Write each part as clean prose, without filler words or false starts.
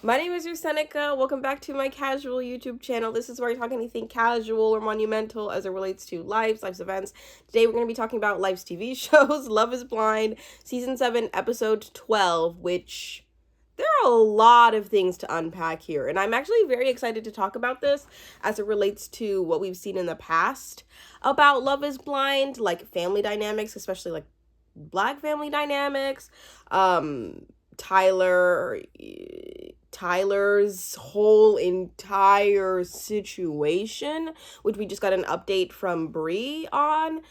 My name is Seneca. Welcome back to my casual YouTube channel. This is where I talk anything casual or monumental as it relates to life's events. Today we're going to be talking about life's TV shows, Love is Blind, Season 7, Episode 12, which there are a lot of things to unpack here. And I'm actually very excited to talk about this as it relates to what we've seen in the past about Love is Blind, like family dynamics, especially like Black family dynamics, Tyler Tyler's whole entire situation, which we just got an update from Brie on.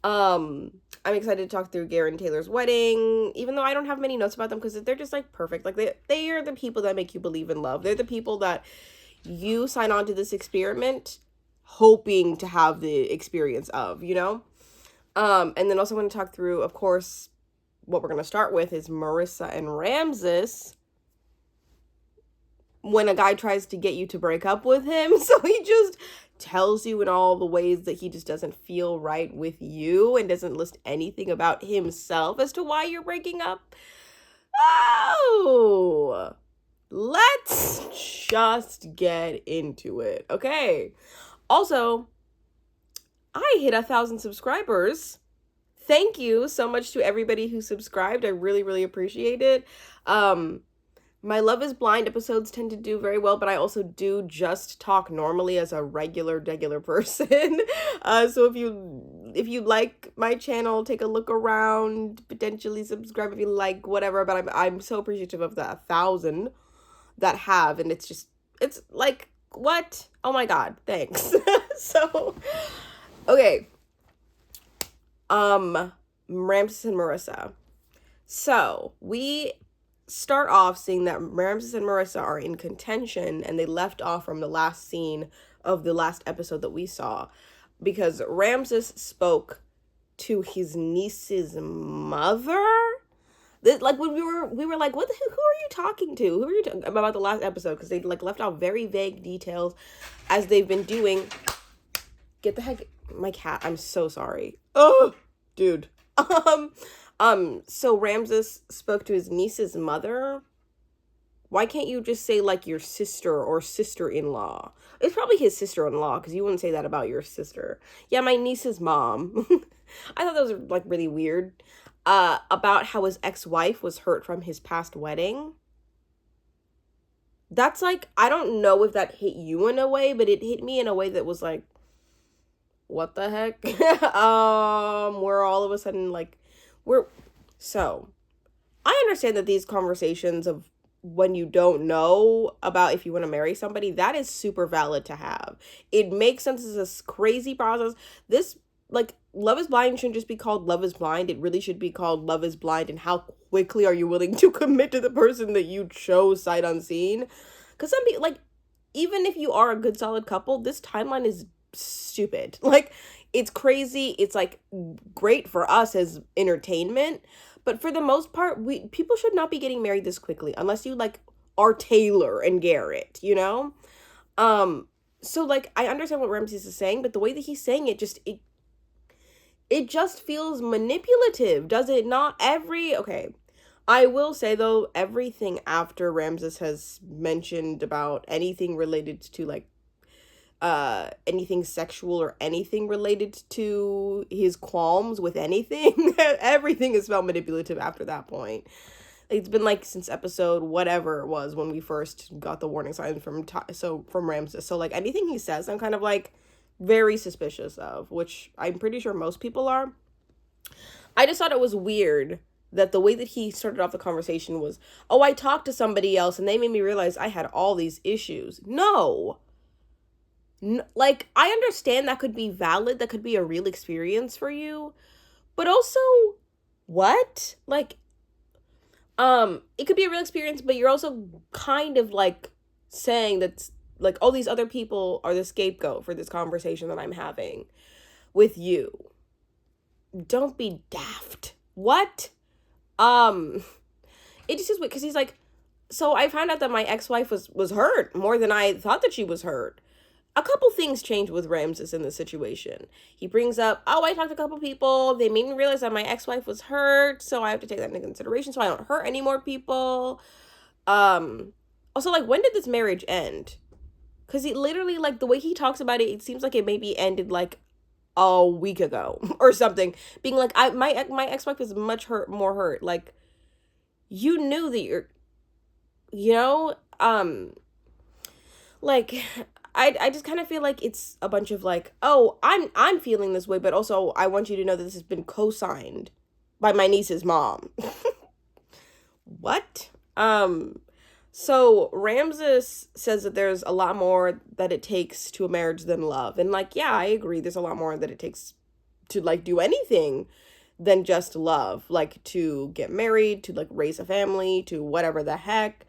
I'm excited to talk through Garrett and Taylor's wedding, even though I don't have many notes about them because they're just like perfect. Like they are the people that make you believe in love. They're the people that you sign on to this experiment hoping to have the experience of, you know? And then also want to talk through, of course, what we're going to start with is Marissa and Ramses. When a guy tries to get you to break up with him, so he just tells you in all the ways that he just doesn't feel right with you and doesn't list anything about himself as to why you're breaking up. Oh, let's just get into it. Okay. Also, I hit 1,000 subscribers. Thank you so much to everybody who subscribed. I really appreciate it. My Love is Blind episodes tend to do very well, but I also do just talk normally as a regular person. So if you like my channel, take a look around, potentially subscribe if you like, whatever. But I'm so appreciative of the 1,000 that have, and it's like, what? Oh my God, thanks. So, okay. Ramses and Marissa. So we start off seeing that Ramses and Marissa are in contention, and they left off from the last scene of the last episode that we saw because Ramses spoke to his niece's mother. Like when we were like, who are you talking to? Who are you talking about the last episode? Because they like left out very vague details as they've been doing. Get the heck, my cat. I'm so sorry. Oh, dude. So Ramses spoke to his niece's mother. Why can't you just say like your sister or sister-in-law? It's probably his sister-in-law because you wouldn't say that about your sister. Yeah, my niece's mom. I thought that was like really weird. About how his ex-wife was hurt from his past wedding. That's like, I don't know if that hit you in a way, but it hit me in a way that was like, what the heck? We're all of a sudden like, so I understand that these conversations of when you don't know about if you want to marry somebody, that is super valid to have. It makes sense as a crazy process. This, like, Love is Blind shouldn't just be called Love is Blind. It really should be called Love is Blind and how quickly are you willing to commit to the person that you chose sight unseen? Because some people, like, even if you are a good solid couple, this timeline is stupid. Like, it's crazy. It's like great for us as entertainment, but for the most part, people should not be getting married this quickly unless you like are Taylor and Garrett, you know? So like I understand what Ramses is saying, but the way that he's saying it it just feels manipulative, does it not? Okay. I will say though, everything after Ramses has mentioned about anything related to like anything sexual or anything related to his qualms with anything, everything is felt manipulative after that point. It's been like since episode whatever it was when we first got the warning signs from Ramses. So like anything he says, I'm kind of like very suspicious of, which I'm pretty sure most people are. I just thought it was weird that the way that he started off the conversation was, oh, I talked to somebody else and they made me realize I had all these issues. No. Like, I understand that could be valid, that could be a real experience for you, but also, what? Like, it could be a real experience, but you're also kind of, like, saying that, like, all these other people are the scapegoat for this conversation that I'm having with you. Don't be daft. What? It just is weird, because he's like, so I found out that my ex-wife was hurt more than I thought that she was hurt. A couple things changed with Ramses in this situation. He brings up, oh, I talked to a couple people. They made me realize that my ex-wife was hurt, so I have to take that into consideration so I don't hurt any more people. Also, like, when did this marriage end? Because he literally, like, the way he talks about it, it seems like it maybe ended, like, a week ago or something. Being like, my ex-wife is much more hurt. Like, you knew that you know, like, I just kind of feel like it's a bunch of like, oh, I'm feeling this way, but also I want you to know that this has been co-signed by my niece's mom. What? So Ramses says that there's a lot more that it takes to a marriage than love. And like, yeah, I agree. There's a lot more that it takes to like do anything than just love. Like to get married, to like raise a family, to whatever the heck.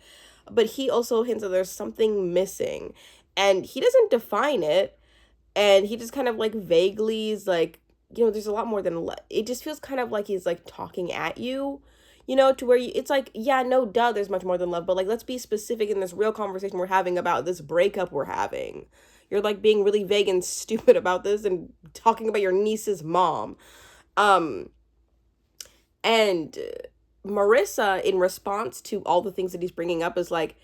But he also hints that there's something missing. And he doesn't define it. And he just kind of like vaguely is like, there's a lot more than it just feels kind of like he's like talking at you, to where it's like, yeah, no, duh, there's much more than love, but like, let's be specific in this real conversation we're having about this breakup we're having. You're like being really vague and stupid about this and talking about your niece's mom. And Marissa, in response to all the things that he's bringing up, is like,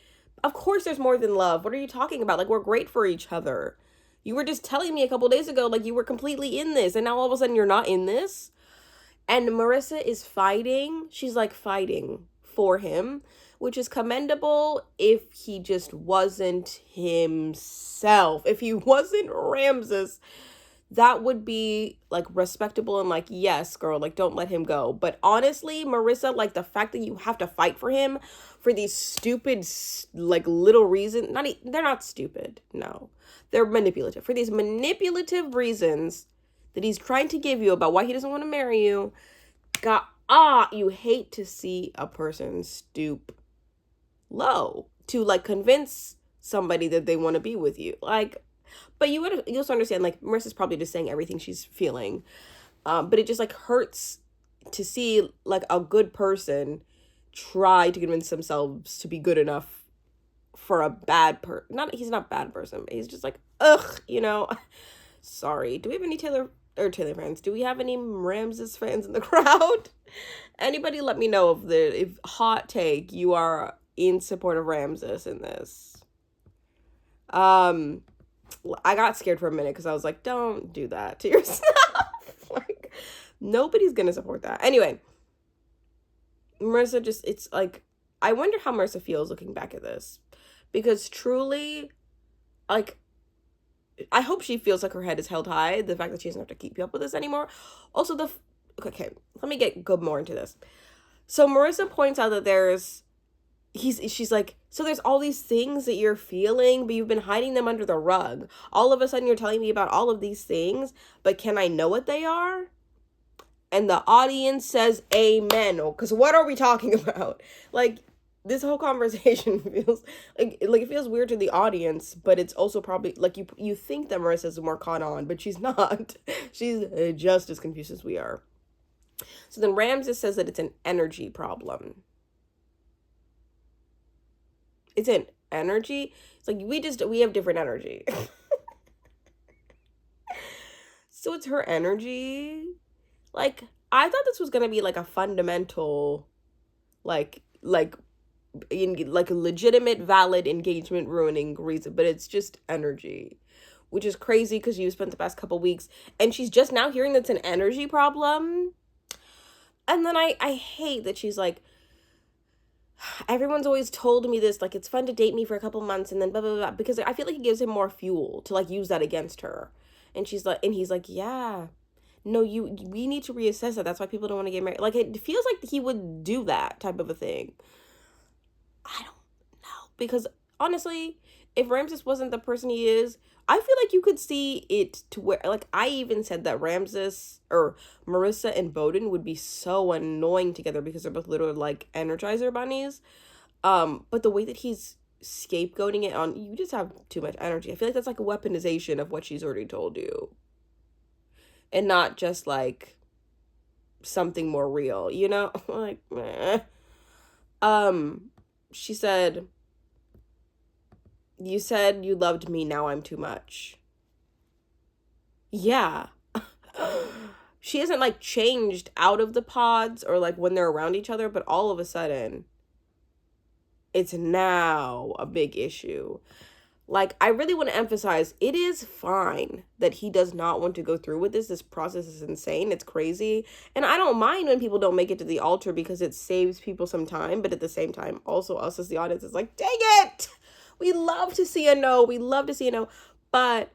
of course there's more than love. What are you talking about? Like, we're great for each other. You were just telling me a couple days ago, like, you were completely in this, and now all of a sudden you're not in this? And Marissa is fighting. She's, like, fighting for him, which is commendable if he just wasn't himself. If he wasn't Ramses, that would be, like, respectable and, like, yes, girl, like, don't let him go. But honestly, Marissa, like, the fact that you have to fight for him for these stupid, like, little reasons, they're not stupid, no. They're manipulative. For these manipulative reasons that he's trying to give you about why he doesn't want to marry you, you hate to see a person stoop low to, like, convince somebody that they want to be with you. Like, but you also understand, like, Marissa's probably just saying everything she's feeling. But it just, like, hurts to see, like, a good person try to convince themselves to be good enough for a bad he's not a bad person, but he's just like, ugh, Sorry. Do we have any Taylor fans? Do we have any Ramses fans in the crowd? Anybody let me know if hot take, you are in support of Ramses in this. I got scared for a minute because I was like, don't do that to yourself. Like, nobody's gonna support that. Anyway, Marissa it's like, I wonder how Marissa feels looking back at this. Because truly, like, I hope she feels like her head is held high. The fact that she doesn't have to keep up with this anymore. Also, okay, let me go more into this. So Marissa points out that she's like, so there's all these things that you're feeling, but you've been hiding them under the rug. All of a sudden you're telling me about all of these things, but can I know what they are? And the audience says amen. Because what are we talking about? Like, this whole conversation feels like it feels weird to the audience, but it's also probably like you think that Marissa's more caught on, but she's not. She's just as confused as we are. So then Ramses says that it's an energy problem. It's an energy. It's like we have different energy. So it's her energy. Like, I thought this was gonna be like a fundamental, like a legitimate, valid, engagement ruining reason, but it's just energy, which is crazy because you spent the past couple weeks and she's just now hearing that's an energy problem. And then I hate that she's like, everyone's always told me this, like, it's fun to date me for a couple months and then blah blah blah, because I feel like it gives him more fuel to like use that against her. And he's like, yeah, no, we need to reassess that. That's why people don't want to get married. Like, it feels like he would do that type of a thing. I don't know. Because honestly, if Ramses wasn't the person he is, I feel like you could see it to where, like, I even said that Ramses or Marissa and Bowden would be so annoying together because they're both literally like Energizer bunnies. But the way that he's scapegoating it on, you just have too much energy. I feel like that's like a weaponization of what she's already told you. And not just like something more real, like, meh. She said, you said you loved me, now I'm too much. Yeah. She hasn't like changed out of the pods or like when they're around each other, but all of a sudden it's now a big issue. Like, I really want to emphasize, it is fine that he does not want to go through with this. This process is insane. It's crazy. And I don't mind when people don't make it to the altar because it saves people some time. But at the same time, also us as the audience is like, dang it! We love to see a no. We love to see a no. But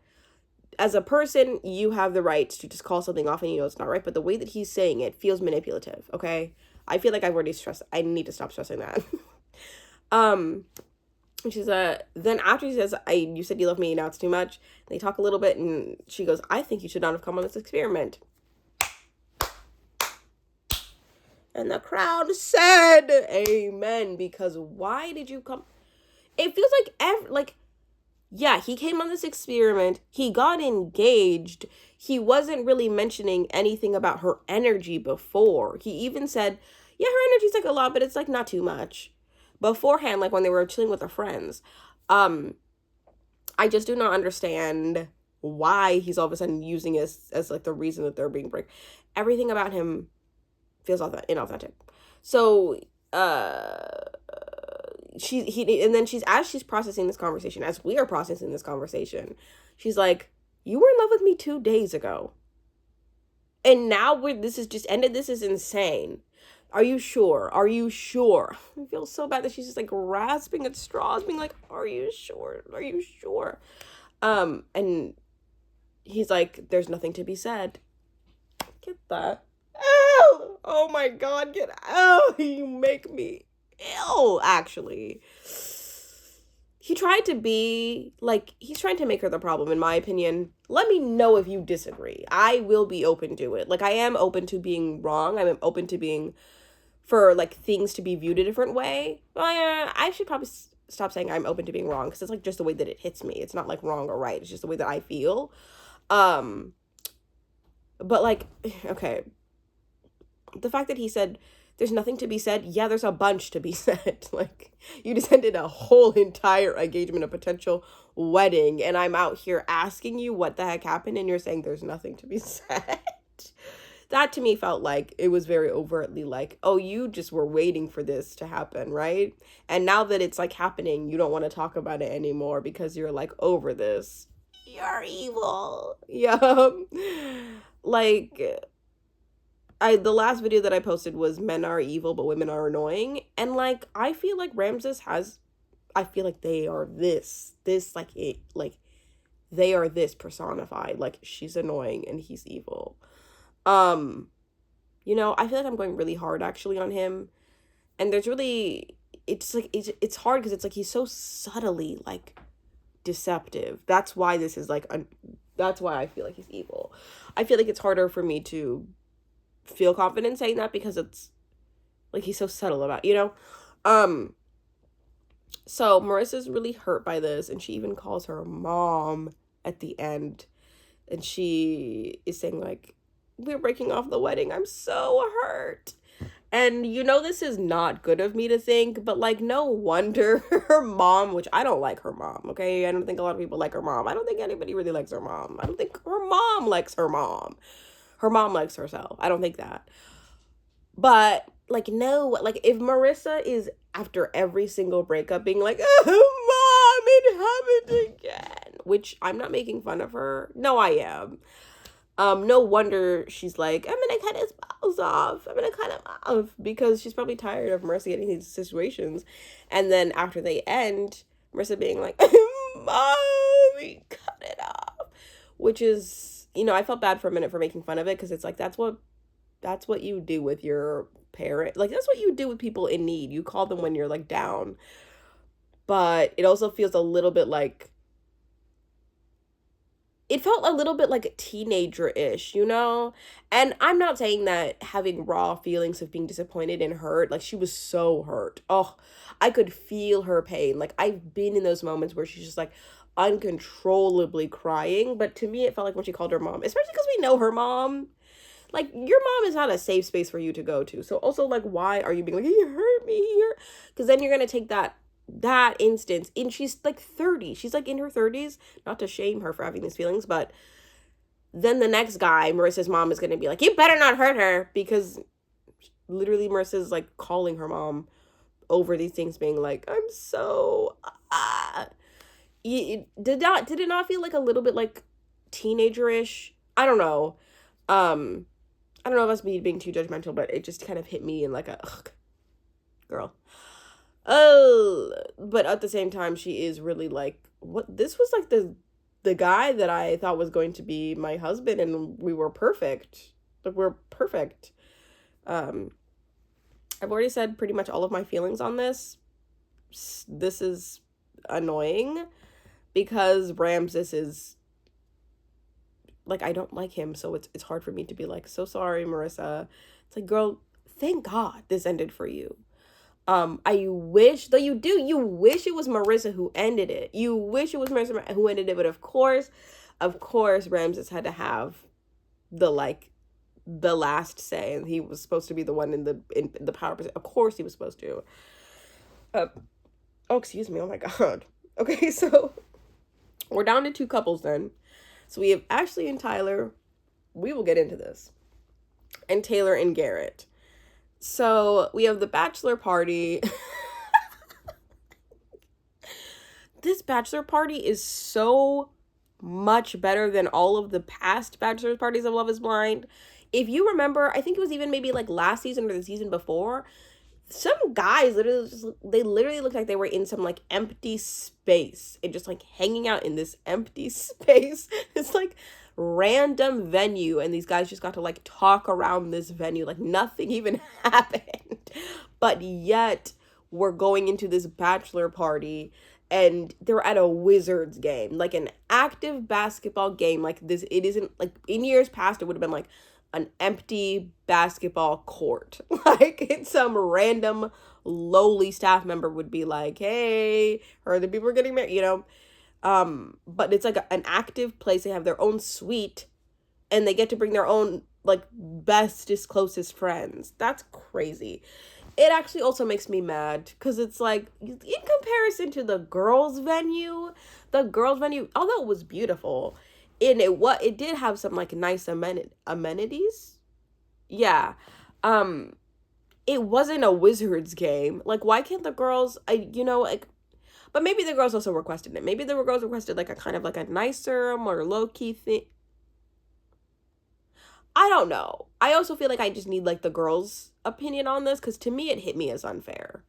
as a person, you have the right to just call something off and you know it's not right. But the way that he's saying it feels manipulative, okay? I feel like I've already stressed. I need to stop stressing that. She's then after he says, you said you love me, now it's too much. They talk a little bit and she goes, I think you should not have come on this experiment. And the crowd said amen, because why did you come? It feels like yeah, he came on this experiment, he got engaged, he wasn't really mentioning anything about her energy before. He even said, yeah, her energy's like a lot, but it's like not too much. Beforehand, like when they were chilling with their friends. I just do not understand why he's all of a sudden using it as like the reason that they're being break. Everything about him feels inauthentic. So as she's processing this conversation, as we are processing this conversation, she's like, you were in love with me 2 days ago. And now this is just ended. This is insane. Are you sure? Are you sure? I feel so bad that she's just like grasping at straws, being like, are you sure? Are you sure? And he's like, there's nothing to be said. Get that. Ew! Oh my God, get out. You make me ill, actually. He's trying to make her the problem, in my opinion. Let me know if you disagree. I will be open to it. Like, I am open to being wrong. I'm open to for like things to be viewed a different way. Well, yeah, I should probably stop saying I'm open to being wrong, because it's like just the way that it hits me. It's not like wrong or right. It's just the way that I feel. But like, okay. The fact that he said there's nothing to be said. Yeah, there's a bunch to be said. Like, you just ended a whole entire engagement, a potential wedding, and I'm out here asking you what the heck happened, and you're saying there's nothing to be said. That to me felt like it was very overtly like, oh, you just were waiting for this to happen, right? And now that it's like happening, you don't want to talk about it anymore because you're like over this. You're evil. Yeah. Like, the last video that I posted was men are evil, but women are annoying. And like, I feel like I feel like they are they are this personified. Like, she's annoying and he's evil. I feel like I'm going really hard actually on him. And there's really, it's hard because it's like he's so subtly like deceptive. That's why this is like, that's why I feel like he's evil. I feel like it's harder for me to feel confident saying that because it's like he's so subtle about, So Marissa's really hurt by this, and she even calls her mom at the end, and she is saying like, we're breaking off the wedding. I'm so hurt. And this is not good of me to think, but like, no wonder her mom, which I don't like her mom, okay? I don't think a lot of people like her mom. I don't think anybody really likes her mom. I don't think her mom likes her mom. Her mom likes herself. I don't think that. But like, no, like if Marissa is after every single breakup being like, oh, mom, it happened again, which I'm not making fun of her. No, I am. No wonder she's like, I'm gonna cut his balls off. I'm gonna cut him off, because she's probably tired of Marissa getting these situations. And then after they end, Marissa being like, mommy, cut it off. Which is, I felt bad for a minute for making fun of it, because it's like, that's what you do with your parent. Like, that's what you do with people in need. You call them when you're like down. But it also feels a little bit like, it felt a little bit like a teenager-ish, And I'm not saying that having raw feelings of being disappointed and hurt, like, she was so hurt. Oh, I could feel her pain. Like, I've been in those moments where she's just, like, uncontrollably crying. But to me, it felt like when she called her mom, especially because we know her mom. Like, your mom is not a safe space for you to go to. So also, like, why are you being like, he hurt me here? Because then you're going to take that instance, and she's like 30, she's like in her 30s, not to shame her for having these feelings, but then the next guy, Marissa's mom, is going to be like, you better not hurt her, because literally Marissa's like calling her mom over these things being like, I'm so, did it not feel like a little bit like teenager-ish? I don't know. I don't know if that's me being too judgmental, but it just kind of hit me in like a, ugh, girl. Oh, but at the same time, she is really like, what, this was like the guy that I thought was going to be my husband, and we were perfect. Like, we're perfect. Um, I've already said pretty much all of my feelings on this. This is annoying because Ramses is like, I don't like him, so it's hard for me to be like, so sorry, Marissa. It's like, girl, thank God this ended for you. I wish, though you wish it was Marissa who ended it. You wish it was Marissa who ended it, but of course, Ramses had to have the last say, and he was supposed to be the one in the power position. Of course he was supposed to. Oh, excuse me. Oh my God. Okay, so we're down to 2 couples then. So we have Ashley and Tyler. We will get into this. And Taylor and Garrett. So we have the bachelor party. This bachelor party is so much better than all of the past bachelor parties of Love is Blind. If you remember, I think it was even maybe like last season or the season before, some guys literally looked like they were in some like empty space and just like hanging out in this empty space. It's like random venue, and these guys just got to like talk around this venue like nothing even happened. But yet we're going into this bachelor party and they're at a Wizards game, like an active basketball game. Like this, it isn't like in years past it would have been like an empty basketball court. Like, it's some random lowly staff member would be like, hey, heard the people are getting married, you know? But it's like an active place. They have their own suite, and they get to bring their own, like, bestest, closest friends. That's crazy. It actually also makes me mad, because it's like, in comparison to the girls' venue, although it was beautiful, and it did have some like nice amenities. Yeah. It wasn't a Wizards game. Like, why can't the girls, but maybe the girls also requested it. Maybe the girls requested like a kind of like a nicer, more low-key thing. I don't know. I also feel like I just need like the girls' opinion on this, because to me it hit me as unfair.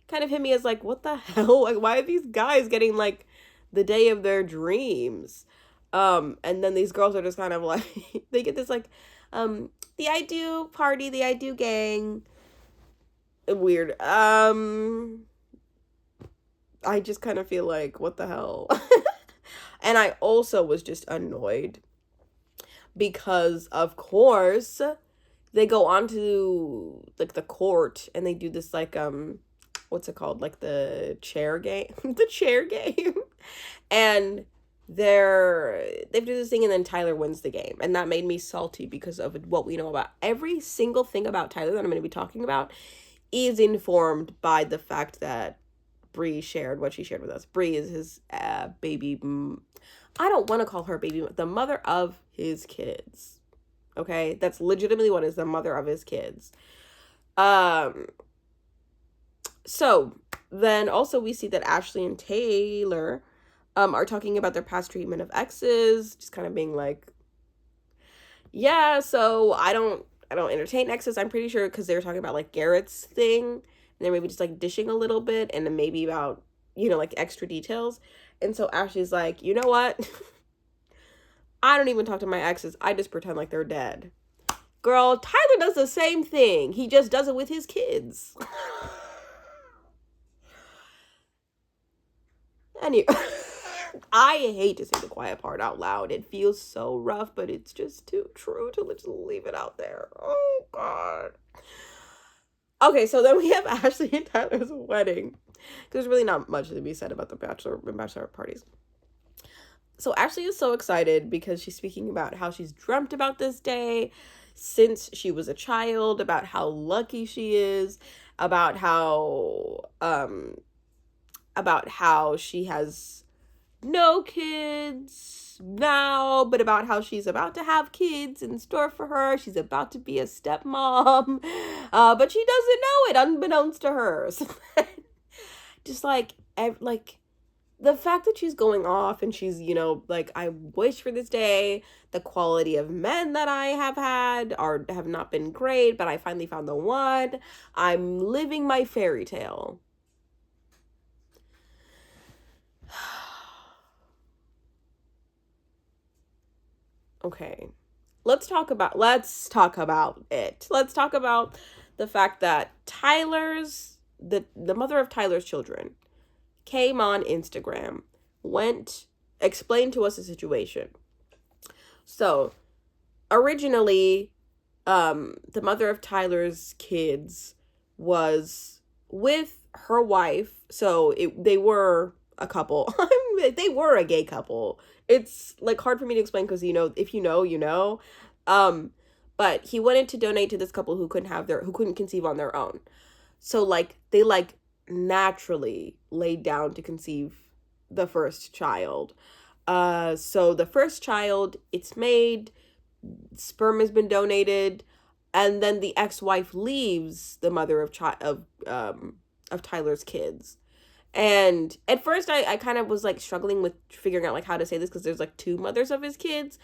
Kind of hit me as like, what the hell? Like, why are these guys getting like the day of their dreams? And then these girls are just kind of like, they get this like, the I do party, the I do gang. Weird. I just kind of feel like, what the hell? And I also was just annoyed because, of course, they go on to like the court and they do this like, what's it called? Like the chair game, the chair game. And they do this thing, and then Tyler wins the game, and that made me salty because of what we know about every single thing about Tyler that I'm going to be talking about is informed by the fact that Bree shared what she shared with us. Bree is his baby. I don't want to call her baby, the mother of his kids. Okay, that's legitimately what is the mother of his kids. So then also we see that Ashley and Taylor are talking about their past treatment of exes, just kind of being like, yeah, so I don't entertain exes. I'm pretty sure because they were talking about like Garrett's thing, and they're maybe just like dishing a little bit, and then maybe about, like extra details. And so Ashley's like, you know what? I don't even talk to my exes. I just pretend like they're dead. Girl, Tyler does the same thing. He just does it with his kids. Anyway, I hate to say the quiet part out loud. It feels so rough, but it's just too true to just leave it out there. Oh, God. Okay, so then we have Ashley and Tyler's wedding. There's really not much to be said about the bachelor and bachelorette parties. So Ashley is so excited because she's speaking about how she's dreamt about this day since she was a child, about how lucky she is, about how she has no kids now, but about how she's about to have kids in store for her. She's about to be a stepmom, but she doesn't know it, unbeknownst to her. So just like the fact that she's going off and she's, like, I wish for this day, the quality of men that I have had have not been great, but I finally found the one. I'm living my fairy tale. Okay. Let's talk about it. Let's talk about the fact that the mother of Tyler's children came on Instagram, explained to us the situation. So, originally, the mother of Tyler's kids was with her wife. So they were a couple. They were a gay couple. It's like hard for me to explain because, if you know, you know. But he wanted to donate to this couple who couldn't conceive on their own. So like they naturally laid down to conceive the first child. So the first child, it's made, sperm has been donated, and then the ex-wife leaves the mother of Tyler's kids. And at first I kind of was like struggling with figuring out like how to say this because there's like two mothers of his kids.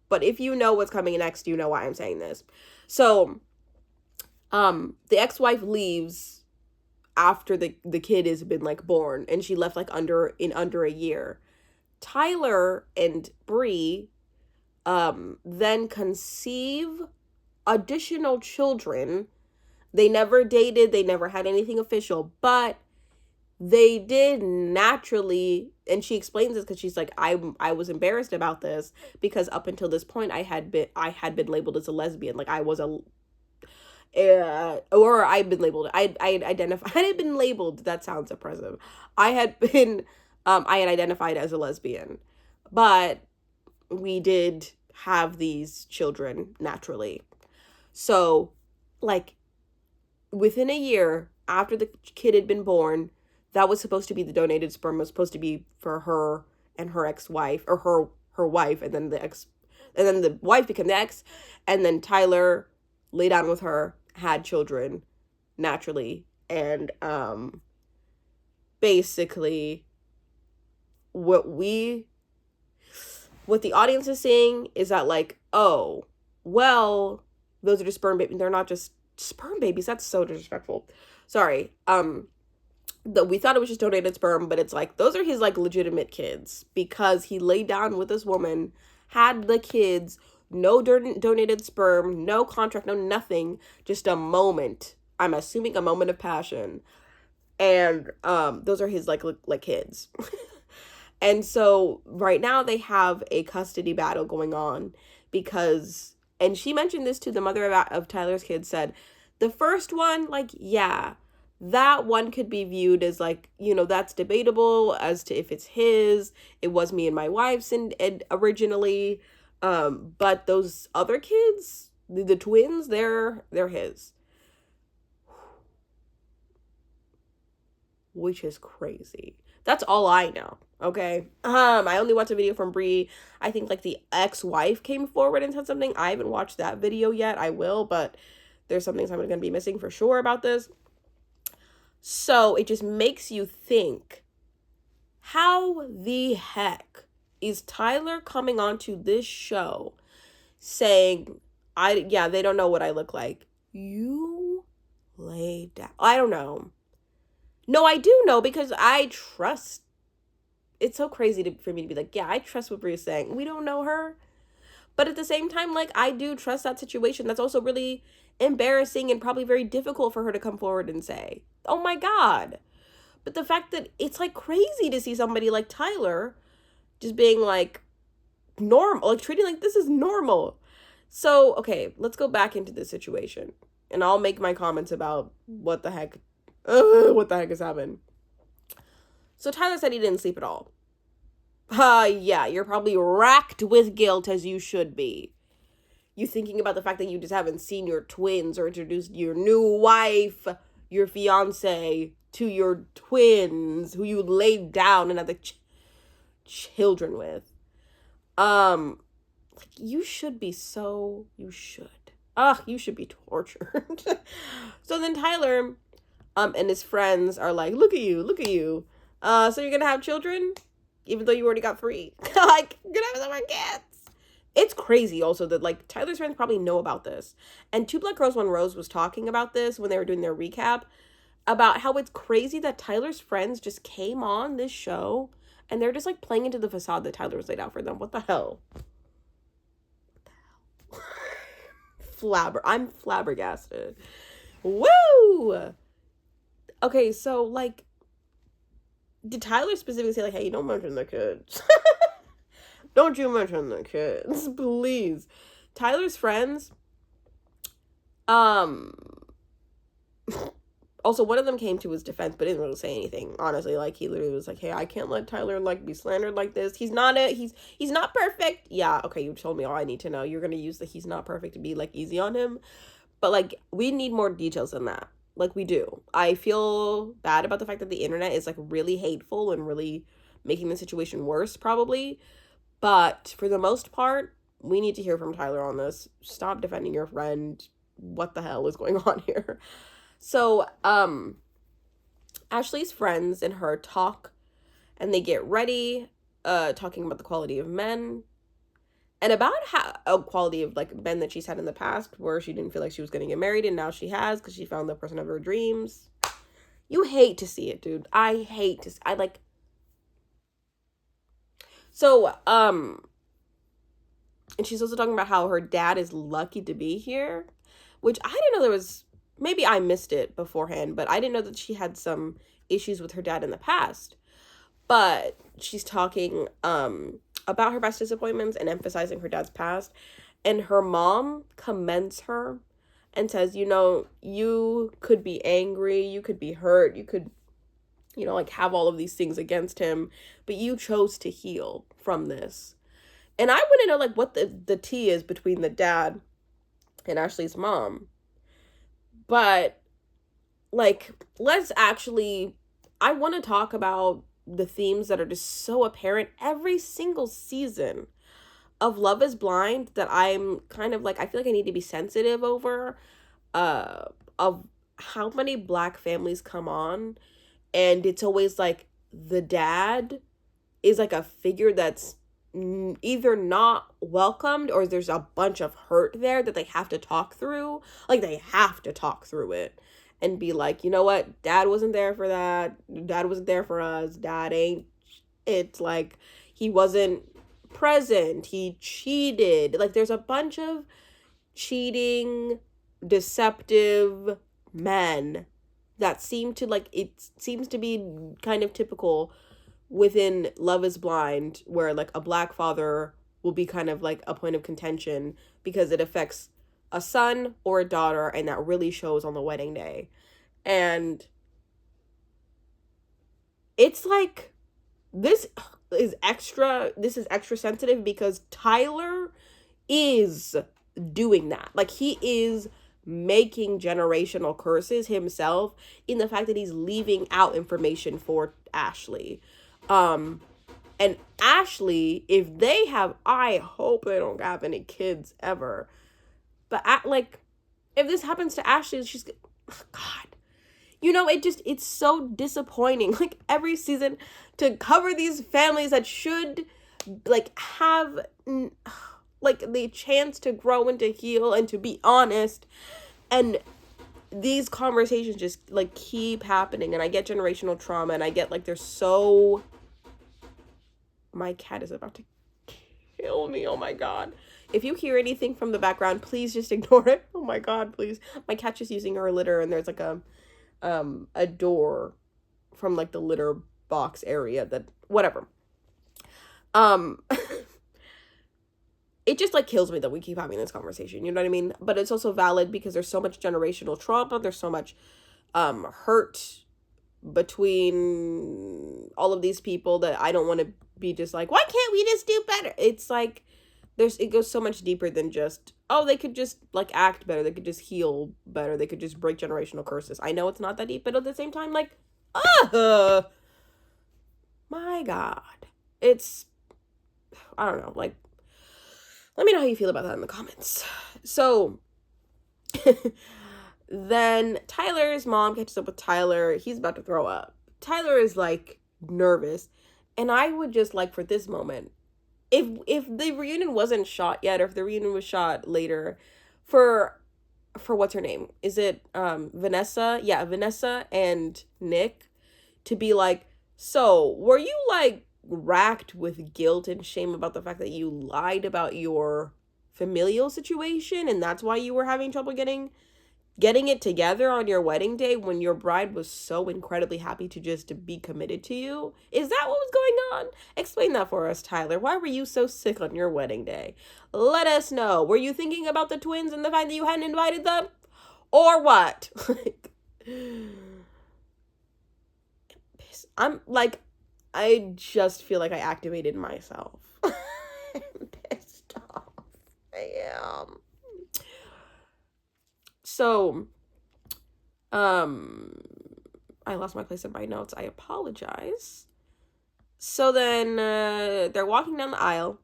But if you know what's coming next, you know why I'm saying this. So the ex-wife leaves after the kid has been like born, and she left like under a year. Tyler and Bree then conceive additional children. They never dated, they never had anything official, but they did naturally, and she explains this because she's like, I was embarrassed about this because up until this point I had been labeled as a lesbian. Like I was or I'd been labeled. I had been labeled. That sounds oppressive. I had identified as a lesbian, but we did have these children naturally. So, like, within a year after the kid had been born, that was supposed to be the donated sperm was supposed to be for her and her ex-wife, or her wife, and then the wife became the ex, and then Tyler lay down with her, had children naturally, and basically what the audience is saying is that like, oh, well, those are just sperm babies. They're not just sperm babies. That's so disrespectful. Sorry. We thought it was just donated sperm, but it's like those are his like legitimate kids because he laid down with this woman, had the kids, no donated sperm, no contract, no nothing, just a moment. I'm assuming a moment of passion, and those are his like kids. And so right now they have a custody battle going on because, and she mentioned this too, the mother of Tyler's kids said, the first one, like, yeah, that one could be viewed as like, that's debatable as to if it's his. It was me and my wife's and originally. But those other kids, the twins, they're his. Which is crazy. That's all I know. Okay. I only watched a video from Bree. I think like the ex-wife came forward and said something. I haven't watched that video yet. I will, but there's some things I'm going to be missing for sure about this. So it just makes you think, how the heck is Tyler coming onto this show saying, they don't know what I look like. You laid down. I don't know. No, I do know because I trust. It's so crazy for me to be like, yeah, I trust what Brie is saying. We don't know her. But at the same time, like, I do trust that situation. That's also really embarrassing and probably very difficult for her to come forward and say, oh my God. But the fact that it's like crazy to see somebody like Tyler just being like normal, like treating like this is normal. So, okay, let's go back into this situation and I'll make my comments about what the heck has happened. So Tyler said he didn't sleep at all. Yeah, you're probably racked with guilt as you should be. You thinking about the fact that you just haven't seen your twins or introduced your new wife, your fiance, to your twins who you laid down and had children with. Like, you should be tortured. So then Tyler, and his friends are like, look at you. So you're gonna have children? Even though you already got 3? Like, you're gonna have some more kids. It's crazy also that, like, Tyler's friends probably know about this. And Two Black Girls, One Rose was talking about this when they were doing their recap, about how it's crazy that Tyler's friends just came on this show and they're just, like, playing into the facade that Tyler was laid out for them. What the hell? I'm flabbergasted. Woo! Okay, so, like, did Tyler specifically say, like, hey, don't mention the kids? Don't you mention the kids, please. Tyler's friends, also, one of them came to his defense, but didn't really say anything, honestly. Like, he literally was like, hey, I can't let Tyler, like, be slandered like this. He's not perfect. Yeah, okay, you told me all I need to know. You're gonna use the he's not perfect to be, like, easy on him. But, like, we need more details than that. Like, we do. I feel bad about the fact that the internet is, like, really hateful and really making the situation worse, probably. But for the most part, we need to hear from Tyler on this. Stop defending your friend. What the hell is going on here? So, Ashley's friends and her talk, and they get ready, talking about the quality of men, and about how a quality of, like, men that she's had in the past, where she didn't feel like she was going to get married, and now she has, because she found the person of her dreams. You hate to see it, dude. So, and she's also talking about how her dad is lucky to be here, which I didn't know there was, maybe I missed it beforehand, but I didn't know that she had some issues with her dad in the past. But she's talking, about her past disappointments and emphasizing her dad's past, and her mom commends her and says, you know, you could be angry, you could be hurt, you could, you know, like, have all of these things against him, but you chose to heal from this. And I want to know, like, what the tea is between the dad and Ashley's mom. But, like, I want to talk about the themes that are just so apparent every single season of Love is Blind that I'm kind of, like, I feel like I need to be sensitive over, of how many Black families come on. And it's always, like, the dad is, like, a figure that's either not welcomed or there's a bunch of hurt there that they have to talk through. Like, they have to talk through it and be like, you know what? Dad wasn't there for that. Dad wasn't there for us. Dad ain't. It's like, he wasn't present. He cheated. Like, there's a bunch of cheating, deceptive men that seem to, like, it seems to be kind of typical within Love is Blind, where, like, a Black father will be kind of, like, a point of contention because it affects a son or a daughter, and that really shows on the wedding day. And it's like, this is extra sensitive because Tyler is doing that. Like, he is making generational curses himself in the fact that he's leaving out information for Ashley. And Ashley, if they have, I hope they don't have any kids ever, but if this happens to Ashley, she's, God, you know, it's so disappointing, like, every season, to cover these families that should, like, have, like, the chance to grow and to heal and to be honest, and these conversations just, like, keep happening, and I get generational trauma, and I get, like, my cat is about to kill me, oh my God. If you hear anything from the background, please just ignore it. Oh my God, please. My cat's just using her litter, and there's, like, a door from, like, the litter box area that, whatever. It just, like, kills me that we keep having this conversation, you know what I mean? But it's also valid because there's so much generational trauma, there's so much hurt between all of these people that I don't want to be just like, why can't we just do better? It's like, it goes so much deeper than just, oh, they could just, like, act better, they could just heal better, they could just break generational curses. I know it's not that deep, but at the same time, like, my God. it's, I don't know, like, let me know how you feel about that in the comments. So then Tyler's mom catches up with Tyler. He's about to throw up. Tyler is like nervous. And I would just like for this moment, if the reunion wasn't shot yet, or if the reunion was shot later, for what's her name? Is it Vanessa? Yeah, Vanessa and Nick to be like, so were you like racked with guilt and shame about the fact that you lied about your familial situation and that's why you were having trouble getting it together on your wedding day when your bride was so incredibly happy to just to be committed to you? Is that what was going on? Explain that for us, Tyler. Why were you so sick on your wedding day? Let us know. Were you thinking about the twins and the fact that you hadn't invited them? Or what? I'm like, I just feel like I activated myself. I'm pissed off. I am. So, I lost my place in my notes. I apologize. So then, they're walking down the aisle.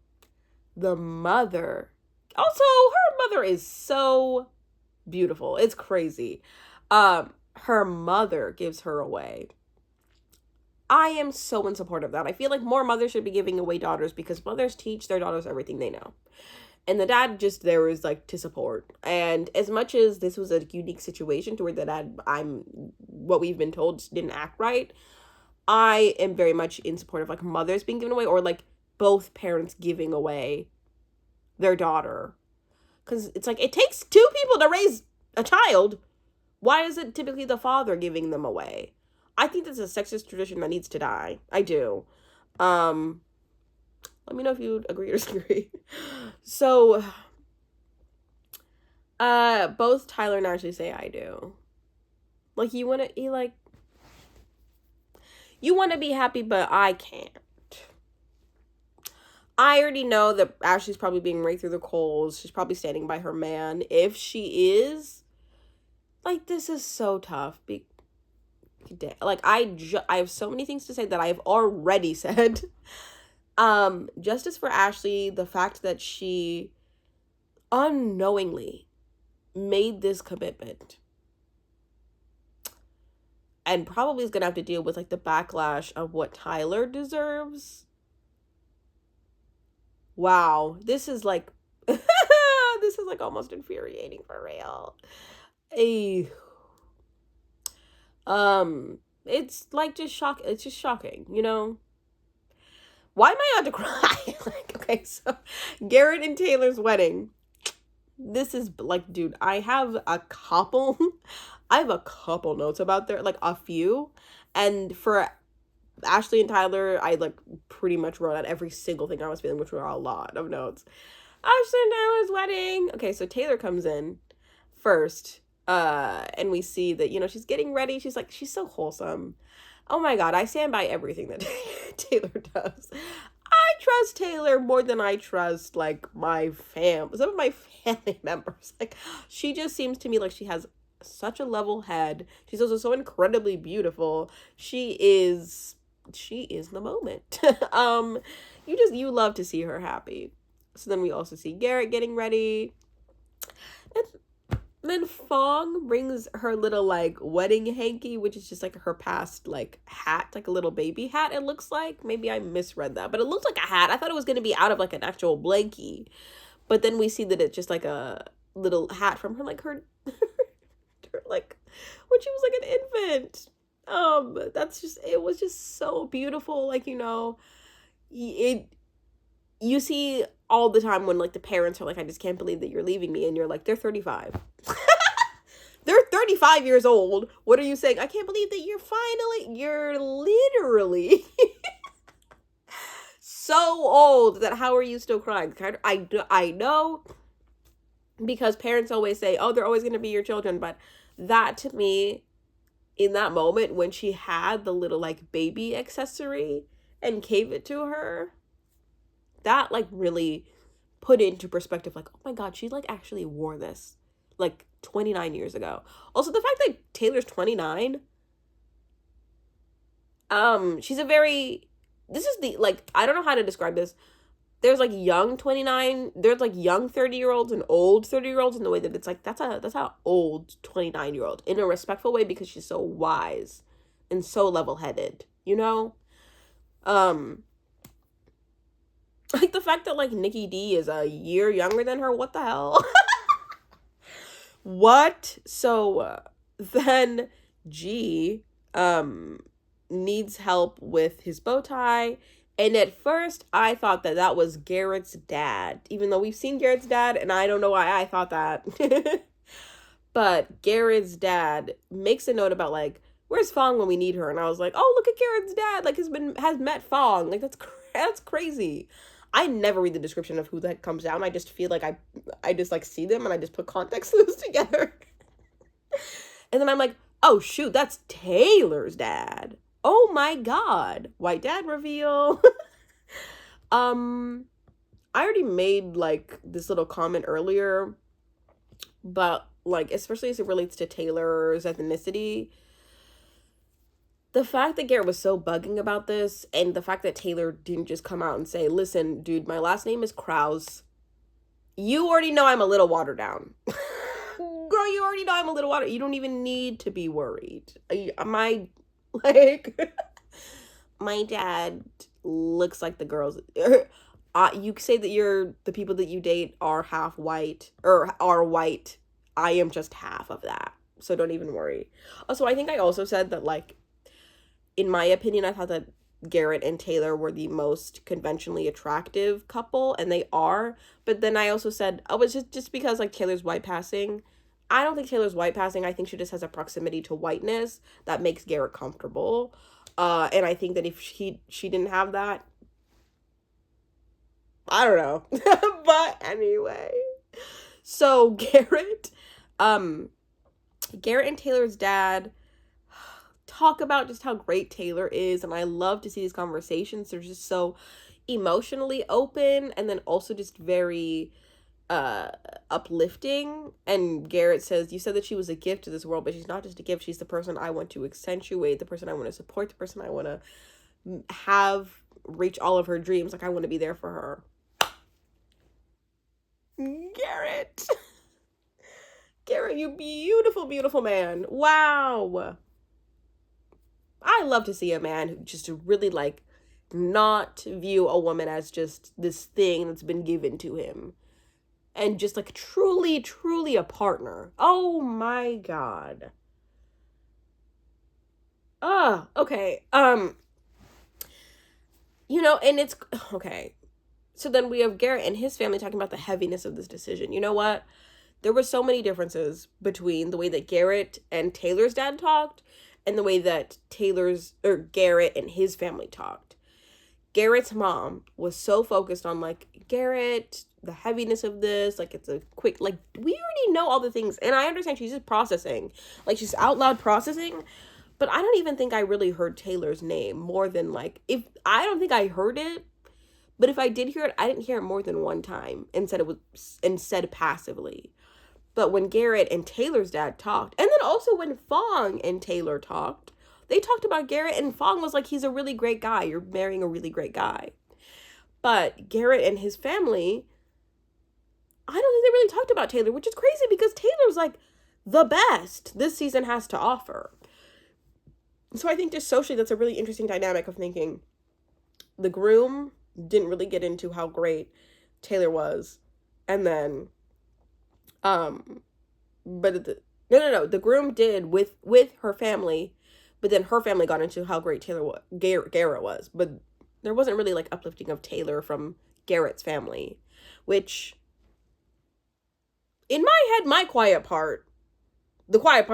The mother, also, her mother is so beautiful. It's crazy. Her mother gives her away. I am so in support of that. I feel like more mothers should be giving away daughters because mothers teach their daughters everything they know. And the dad just there was like to support. And as much as this was a unique situation to where the dad, what we've been told, just didn't act right, I am very much in support of like mothers being given away or like both parents giving away their daughter. Because it's like, it takes two people to raise a child. Why is it typically the father giving them away? I think that's a sexist tradition that needs to die. I do. Let me know if you agree or disagree. So, both Tyler and Ashley say I do. Like, you want to be happy, but I can't. I already know that Ashley's probably being raked through the coals. She's probably standing by her man. If she is, like, this is so tough. Like, I have so many things to say that I've already said. Justice for Ashley, the fact that she unknowingly made this commitment and probably is gonna have to deal with like the backlash of what Tyler deserves. Wow, this is like this is like almost infuriating for real. It's like just it's just shocking, you know? Why am I out to cry? Like, okay, so Garrett and Taylor's wedding. This is like, dude, I have a couple notes about there, like a few. And for Ashley and Tyler, I like pretty much wrote out every single thing I was feeling, which were a lot of notes. Ashley and Tyler's wedding. Okay, so Taylor comes in first. And we see that, you know, she's getting ready. She's so wholesome. Oh my God, I stand by everything that Taylor does. I trust Taylor more than I trust, like, some of my family members. Like, she just seems to me like she has such a level head. She's also so incredibly beautiful. She is the moment. You love to see her happy. So then we also see Garrett getting ready. And then Fong brings her little like wedding hanky, which is just like her past like hat, like a little baby hat. It looks like, maybe I misread that, but it looks like a hat. I thought it was going to be out of like an actual blankie, but then we see that it's just like a little hat from her, like her like when she was like an infant. It was just so beautiful. Like, you know, you see all the time when like the parents are like, I just can't believe that you're leaving me, and you're like, they're 35. They're 35 years old. What are you saying? I can't believe that you're literally so old that how are you still crying? I know, because parents always say, oh, they're always going to be your children, but that to me, in that moment when she had the little like baby accessory and gave it to her, that like really put it into perspective, like, oh my God, she like actually wore this like 29 years ago. Also, the fact that Taylor's 29, she's a very this is the, like, I don't know how to describe this. There's like young 29, there's like young 30-year-olds and old 30-year-olds, in the way that it's like that's a old 29-year-old in a respectful way, because she's so wise and so level-headed, you know? Um like the fact that like Nikki D is a year younger than her, what the hell? What? So then G needs help with his bow tie. And at first, I thought that that was Garrett's dad, even though we've seen Garrett's dad, and I don't know why I thought that. But Garrett's dad makes a note about, like, where's Fong when we need her? And I was like, oh, look at Garrett's dad, like, has met Fong. Like, that's crazy. I never read the description of who that comes down. I just feel like I just, like, see them, and I just put context clues together. And then I'm like, oh, shoot, that's Taylor's dad. Oh my god. White dad reveal. I already made like this little comment earlier, but like especially as it relates to Taylor's ethnicity, the fact that Garrett was so bugging about this, and the fact that Taylor didn't just come out and say, listen, dude, my last name is Krause. You already know I'm a little watered down. Girl, you already know I'm a little watered. You don't even need to be worried. Like, my dad looks like the girls. You say that the people that you date are half white, or are white. I am just half of that. So don't even worry. Also, I think I also said that, like, in my opinion, I thought that Garrett and Taylor were the most conventionally attractive couple, and they are. But then I also said, oh, it's just because, like, Taylor's white passing. I don't think Taylor's white passing. I think she just has a proximity to whiteness that makes Garrett comfortable. And I think that if she didn't have that, I don't know. But anyway. So Garrett and Taylor's dad talk about just how great Taylor is, and I love to see these conversations. They're just so emotionally open, and then also just very uplifting. And Garrett says, you said that she was a gift to this world, but she's not just a gift, she's the person I want to accentuate, the person I want to support, the person I want to have reach all of her dreams. Like, I want to be there for her. Garrett, you beautiful, beautiful man. Wow. I love to see a man who just really, like, not view a woman as just this thing that's been given to him, and just like truly, truly a partner. Oh my god. Okay. You know, and it's okay. So then we have Garrett and his family talking about the heaviness of this decision. You know what? There were so many differences between the way that Garrett and Taylor's dad talked and the way that Garrett and his family talked. Garrett's mom was so focused on, like, Garrett, the heaviness of this, like, it's a quick, like, we already know all the things, and I understand she's just processing, like, she's out loud processing, but I don't even think I really heard Taylor's name more than, like, I don't think I heard it, but if I did hear it, I didn't hear it more than one time, and said passively. But when Garrett and Taylor's dad talked, and then also when Fong and Taylor talked, they talked about Garrett, and Fong was like, he's a really great guy. You're marrying a really great guy. But Garrett and his family, I don't think they really talked about Taylor, which is crazy because Taylor's like the best this season has to offer. So I think just socially, that's a really interesting dynamic of thinking the groom didn't really get into how great Taylor was. And then, the groom did with her family. But then her family got into how great Garrett was. But there wasn't really, like, uplifting of Taylor from Garrett's family. Which, in my head, the quiet part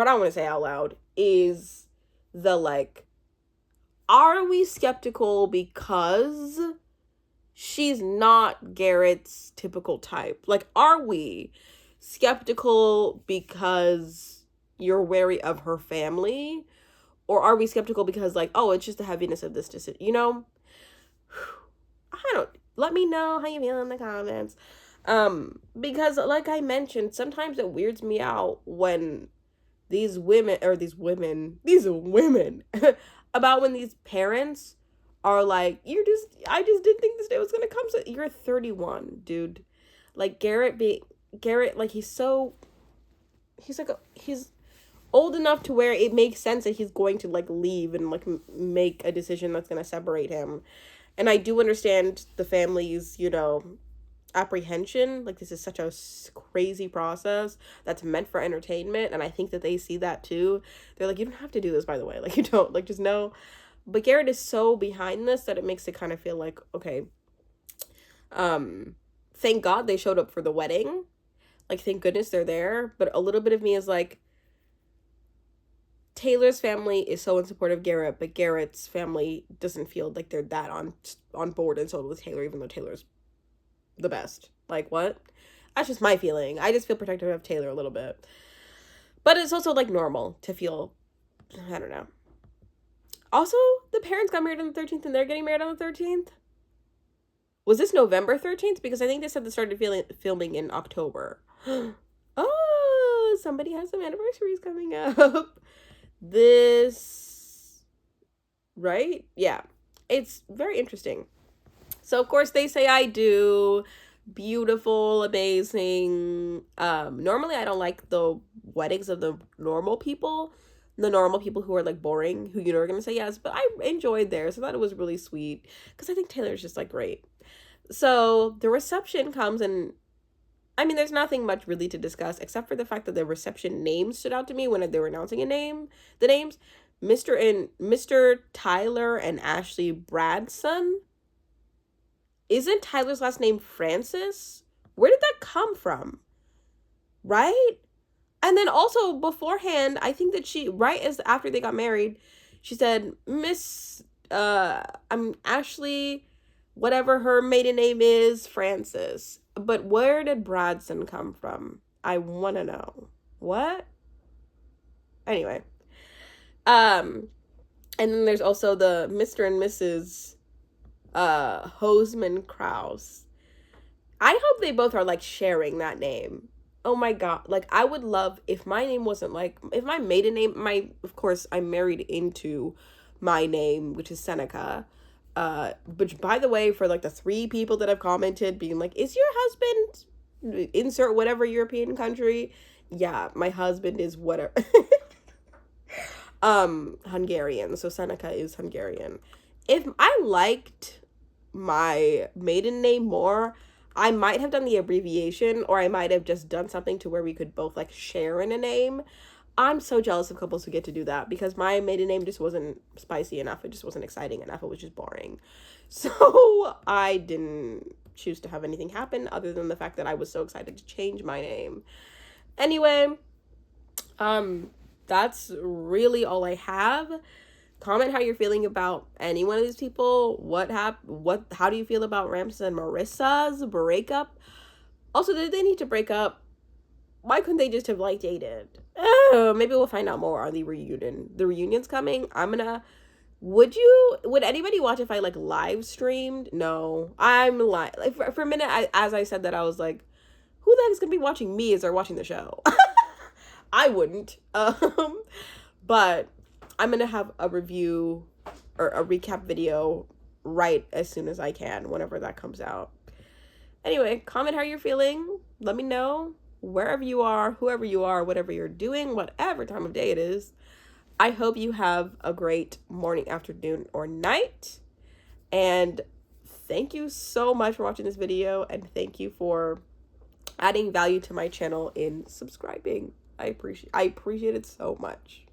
I want to say out loud is the, like, are we skeptical because she's not Garrett's typical type? Like, are we skeptical because you're wary of her family? Or are we skeptical because, like, oh, it's just the heaviness of this decision, you know? Let me know how you feel in the comments. Because, like I mentioned, sometimes it weirds me out when these women, about when these parents are like, I just didn't think this day was gonna come. So you're 31, dude. Like Garrett, like he's old enough to where it makes sense that he's going to like leave and like make a decision that's gonna separate him. And I do understand the family's, apprehension. Like, this is such a crazy process that's meant for entertainment, and I think that they see that too. They're like, you don't have to do this, by the way. Like, you don't, like, just know. But Garrett is so behind this that it makes it kind of feel like, okay, thank God they showed up for the wedding. Like, thank goodness they're there. But a little bit of me is like, Taylor's family is so in support of Garrett, but Garrett's family doesn't feel like they're that on board and sold with Taylor, even though Taylor's the best. Like, what? That's just my feeling. I just feel protective of Taylor a little bit. But it's also, like, normal to feel, I don't know. Also, the parents got married on the 13th and they're getting married on the 13th. Was this November 13th? Because I think they said they started filming in October. Oh, somebody has some anniversaries coming up. Right? Yeah. It's very interesting. So, of course, they say I do. Beautiful, amazing. Normally I don't like the weddings of the normal people who are like boring, who are gonna say yes, but I enjoyed theirs. I thought it was really sweet because I think Taylor's just like great. So the reception comes, and I mean, there's nothing much really to discuss except for the fact that the reception names stood out to me when they were announcing the names. Mr. Tyler and Ashley Bradson. Isn't Tyler's last name Francis? Where did that come from? Right? And then also beforehand, I think that right as after they got married, she said, I'm Ashley, whatever her maiden name is, Francis. But where did Bradson come from? I want to know. What? Anyway. And then there's also the Mr. and Mrs. Hoseman Kraus. I hope they both are like sharing that name. Oh my God. Like, I would love if my name wasn't like, if my maiden name, of course, I'm married into my name, which is Seneca. Which, by the way, for like the 3 people that have commented being like, is your husband, insert whatever European country? Yeah, my husband is whatever. Hungarian. So Seneca is Hungarian. If I liked my maiden name more, I might have done the abbreviation, or I might have just done something to where we could both like share in a name. I'm so jealous of couples who get to do that because my maiden name just wasn't spicy enough. It just wasn't exciting enough. It was just boring. So I didn't choose to have anything happen other than the fact that I was so excited to change my name. Anyway, that's really all I have. Comment how you're feeling about any one of these people. How do you feel about Ramses and Marissa's breakup? Also, did they need to break up? Why couldn't they just have like dated? Maybe we'll find out more on the reunion. The reunion's coming. Would anybody watch if I like live streamed? No, I'm like for a minute, as I said that, I was like, who the heck is gonna be watching me as they're watching the show? I wouldn't. But I'm gonna have a review or a recap video right as soon as I can, whenever that comes out. Anyway, comment how you're feeling. Let me know wherever you are, whoever you are, whatever you're doing, whatever time of day it is. I hope you have a great morning, afternoon, or night. And thank you so much for watching this video, and thank you for adding value to my channel in subscribing. I appreciate it so much.